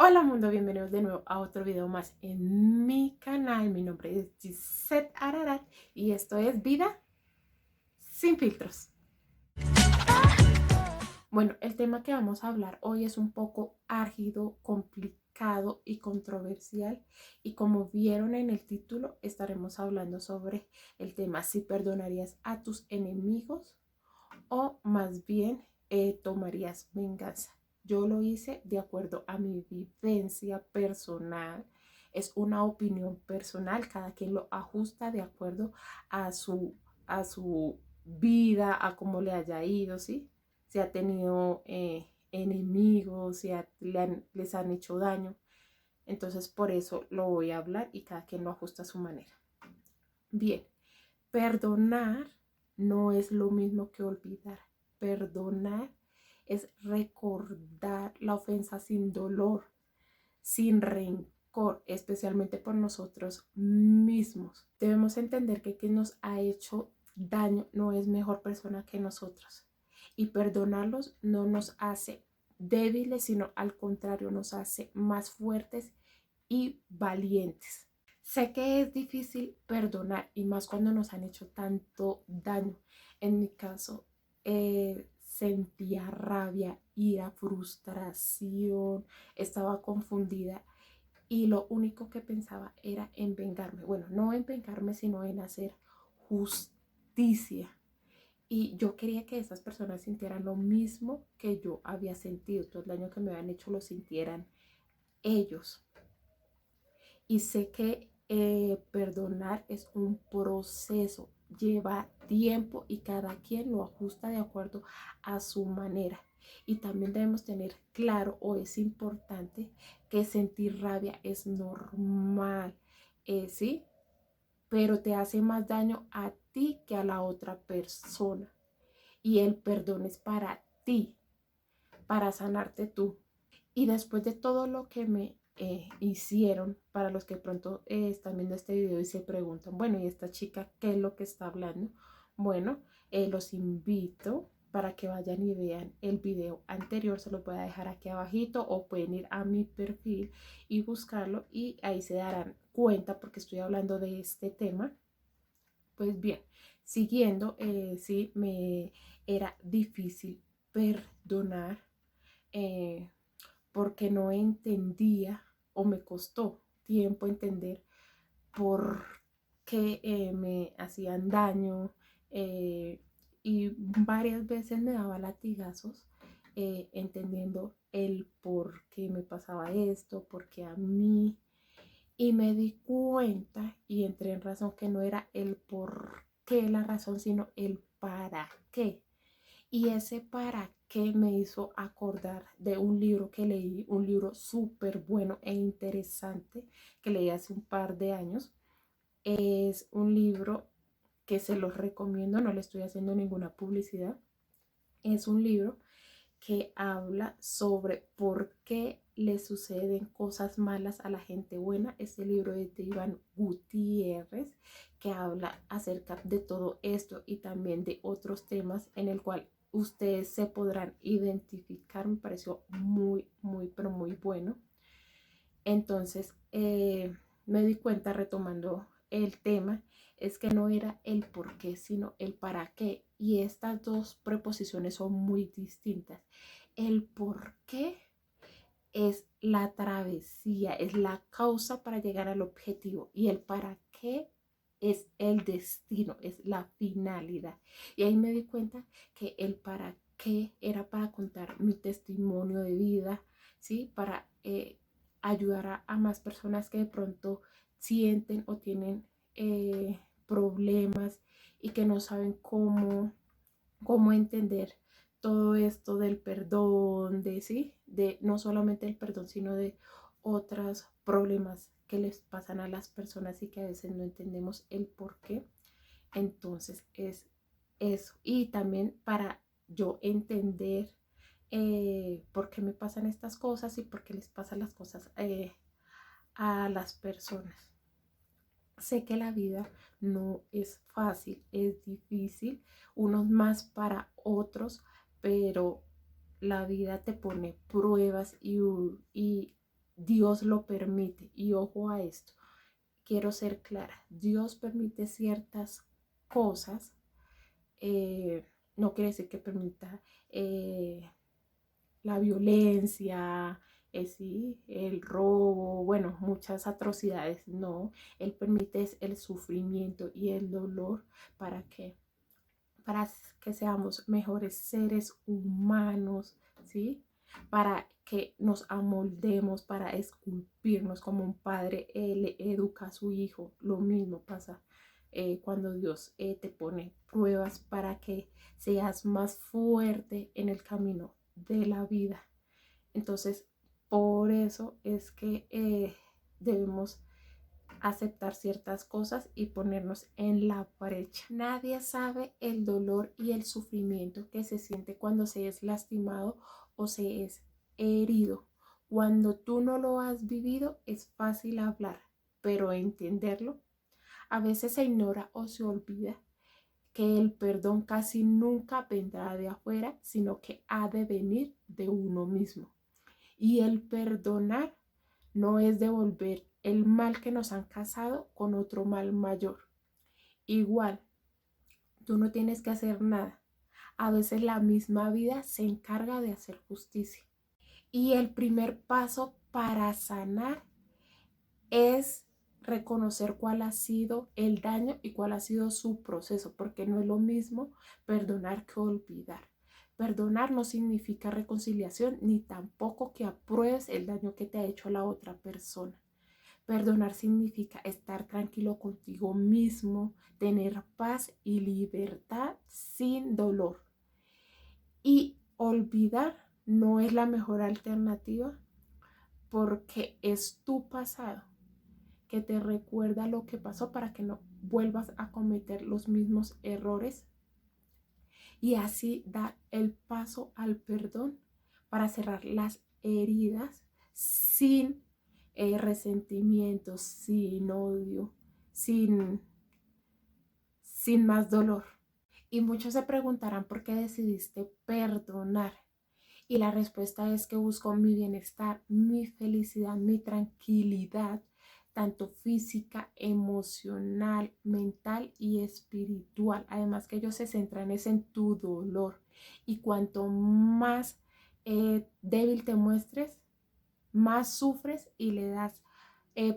Hola mundo, bienvenidos de nuevo a otro video más en mi canal. Mi nombre es Gisette Ararat y esto es Vida sin filtros. Bueno, el tema que vamos a hablar hoy es un poco álgido, complicado y controversial, y como vieron en el título, estaremos hablando sobre el tema si perdonarías a tus enemigos o más bien tomarías venganza. Yo lo hice de acuerdo a mi vivencia personal. Es una opinión personal, cada quien lo ajusta de acuerdo a su vida, a cómo le haya ido, ¿sí? Si ha tenido enemigos, si les han hecho daño. Entonces por eso lo voy a hablar y cada quien lo ajusta a su manera. Bien, perdonar no es lo mismo que olvidar. Perdonar es recordar la ofensa sin dolor, sin rencor, especialmente por nosotros mismos. Debemos entender que quien nos ha hecho daño no es mejor persona que nosotros. Y perdonarlos no nos hace débiles, sino al contrario, nos hace más fuertes y valientes. Sé que es difícil perdonar y más cuando nos han hecho tanto daño. En mi caso, sentía rabia, ira, frustración, estaba confundida y lo único que pensaba era en vengarme. Bueno, no en vengarme, sino en hacer justicia. Y yo quería que esas personas sintieran lo mismo que yo había sentido. Todo el daño que me habían hecho lo sintieran ellos. Y sé que perdonar es un proceso, lleva tiempo y cada quien lo ajusta de acuerdo a su manera. Y también debemos tener claro, o es importante, que sentir rabia es normal, ¿sí? Pero te hace más daño a ti que a la otra persona. Y el perdón es para ti, para sanarte tú. Y después de todo lo que me hicieron, para los que pronto están viendo este video y se preguntan, bueno, ¿y esta chica qué es lo que está hablando? Bueno, los invito para que vayan y vean el video anterior, se los voy a dejar aquí abajito o pueden ir a mi perfil y buscarlo y ahí se darán cuenta porque estoy hablando de este tema. Pues bien, siguiendo, sí, me era difícil perdonar. Eh, porque no entendía o me costó tiempo entender por qué me hacían daño, y varias veces me daba latigazos entendiendo el por qué me pasaba esto, por qué a mí. Y me di cuenta y entré en razón que no era el por qué la razón, sino el para qué. Y ese para qué me hizo acordar de un libro que leí, un libro súper bueno e interesante que leí hace un par de años. Es un libro que se los recomiendo, no le estoy haciendo ninguna publicidad. Es un libro que habla sobre por qué le suceden cosas malas a la gente buena. Este libro es de Iván Gutiérrez, que habla acerca de todo esto y también de otros temas en el cual ustedes se podrán identificar. Me pareció pero muy bueno. Entonces, me di cuenta, retomando el tema, es que no era el por qué, sino el para qué. Y estas dos preposiciones son muy distintas. El por qué es la travesía, es la causa para llegar al objetivo. Y el para qué es el destino, es la finalidad. Y ahí me di cuenta que el para qué era para contar mi testimonio de vida, ¿sí? Para ayudar a más personas que de pronto sienten o tienen problemas y que no saben cómo entender todo esto del perdón, de sí, de no solamente el perdón, sino de otros problemas que les pasan a las personas y que a veces no entendemos el por qué. Entonces es eso. Y también para yo entender por qué me pasan estas cosas y por qué les pasan las cosas a las personas. Sé que la vida no es fácil, es difícil, unos más para otros, pero la vida te pone pruebas y Dios lo permite. Y ojo a esto, quiero ser clara, Dios permite ciertas cosas, no quiere decir que permita la violencia, sí, el robo, bueno, muchas atrocidades, no, Él permite el sufrimiento y el dolor para que, para que seamos mejores seres humanos, ¿sí? Para que nos amoldemos, para esculpirnos como un padre le educa a su hijo. Lo mismo pasa cuando Dios te pone pruebas para que seas más fuerte en el camino de la vida. Entonces, por eso es que debemos aceptar ciertas cosas y ponernos en la brecha. Nadie sabe el dolor y el sufrimiento que se siente cuando se es lastimado o se es herido. Cuando tú no lo has vivido es fácil hablar, pero entenderlo a veces se ignora o se olvida que el perdón casi nunca vendrá de afuera, sino que ha de venir de uno mismo. Y el perdonar no es devolver el mal que nos han causado con otro mal mayor. Igual, tú no tienes que hacer nada. A veces la misma vida se encarga de hacer justicia. Y el primer paso para sanar es reconocer cuál ha sido el daño y cuál ha sido su proceso, porque no es lo mismo perdonar que olvidar. Perdonar no significa reconciliación ni tampoco que apruebes el daño que te ha hecho la otra persona. Perdonar significa estar tranquilo contigo mismo, tener paz y libertad sin dolor. Y olvidar no es la mejor alternativa porque es tu pasado que te recuerda lo que pasó para que no vuelvas a cometer los mismos errores y así dar el paso al perdón para cerrar las heridas sin resentimiento, sin odio, sin más dolor. Y muchos se preguntarán por qué decidiste perdonar. Y la respuesta es que busco mi bienestar, mi felicidad, mi tranquilidad, tanto física, emocional, mental y espiritual. Además que ellos se centran es en tu dolor. Y cuanto más débil te muestres, más sufres y le das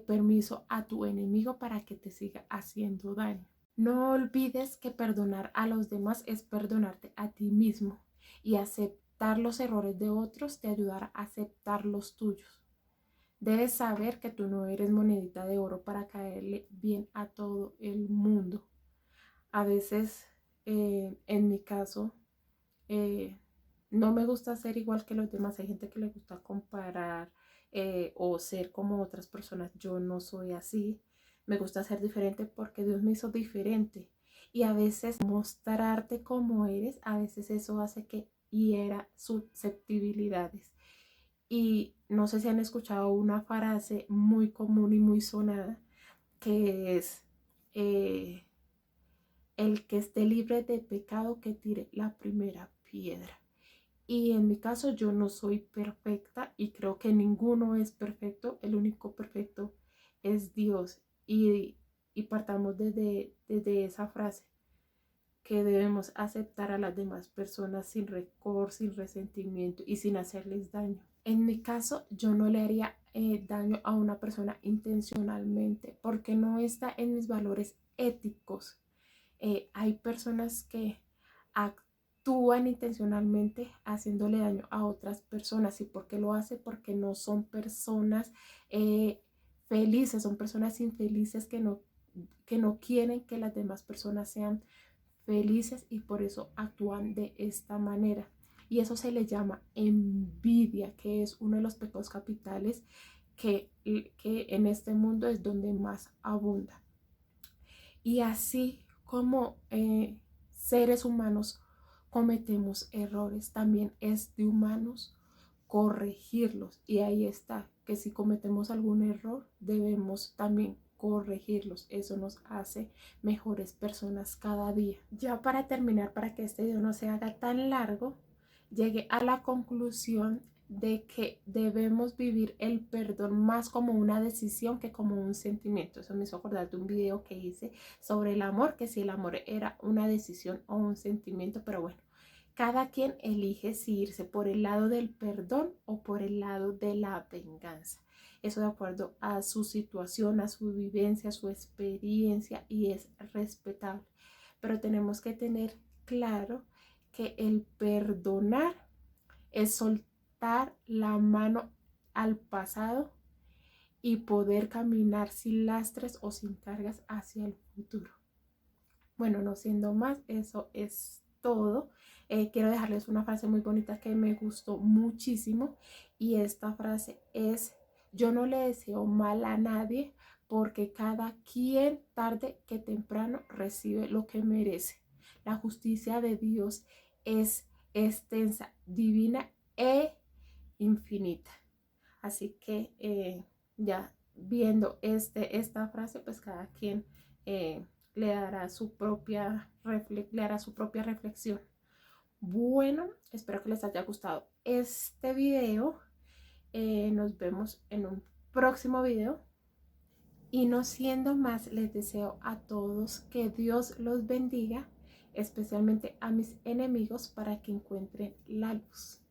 permiso a tu enemigo para que te siga haciendo daño. No olvides que perdonar a los demás es perdonarte a ti mismo y aceptar los errores de otros te ayudará a aceptar los tuyos. Debes saber que tú no eres monedita de oro para caerle bien a todo el mundo. A veces, en mi caso, eh, no me gusta ser igual que los demás. Hay gente que le gusta comparar o ser como otras personas. Yo no soy así. Me gusta ser diferente porque Dios me hizo diferente. Y a veces mostrarte como eres, a veces eso hace que hiera susceptibilidades. Y no sé si han escuchado una frase muy común y muy sonada que es el que esté libre de pecado que tire la primera piedra. Y en mi caso yo no soy perfecta y creo que ninguno es perfecto. El único perfecto es Dios. Y partamos desde esa frase que debemos aceptar a las demás personas sin rencor, sin resentimiento y sin hacerles daño. En mi caso, yo no le haría daño a una persona intencionalmente porque no está en mis valores éticos. Hay personas que actúan intencionalmente haciéndole daño a otras personas. ¿Y por qué lo hace? Porque no son personas felices, son personas infelices que no quieren que las demás personas sean felices y por eso actúan de esta manera. Y eso se le llama envidia, que es uno de los pecados capitales que en este mundo es donde más abunda. Y así como seres humanos cometemos errores, también es de humanos corregirlos. Y ahí está, que si cometemos algún error, debemos también corregirlos. Eso nos hace mejores personas cada día. Ya para terminar, para que este video no se haga tan largo, llegué a la conclusión de que debemos vivir el perdón más como una decisión que como un sentimiento. Eso me hizo acordar de un video que hice sobre el amor, que si el amor era una decisión o un sentimiento, pero bueno, cada quien elige si irse por el lado del perdón o por el lado de la venganza. Eso de acuerdo a su situación, a su vivencia, a su experiencia, y es respetable. Pero tenemos que tener claro que el perdonar es soltar la mano al pasado y poder caminar sin lastres o sin cargas hacia el futuro. Bueno, no siendo más, eso es todo. Quiero dejarles una frase muy bonita que me gustó muchísimo, y esta frase es: yo no le deseo mal a nadie, porque cada quien tarde que temprano recibe lo que merece. La justicia de Dios es extensa, divina e infinita. Así que ya viendo esta frase, pues cada quien le hará su propia reflexión. Bueno, espero que les haya gustado este video. Nos vemos en un próximo video. Y no siendo más, les deseo a todos que Dios los bendiga, especialmente a mis enemigos, para que encuentren la luz.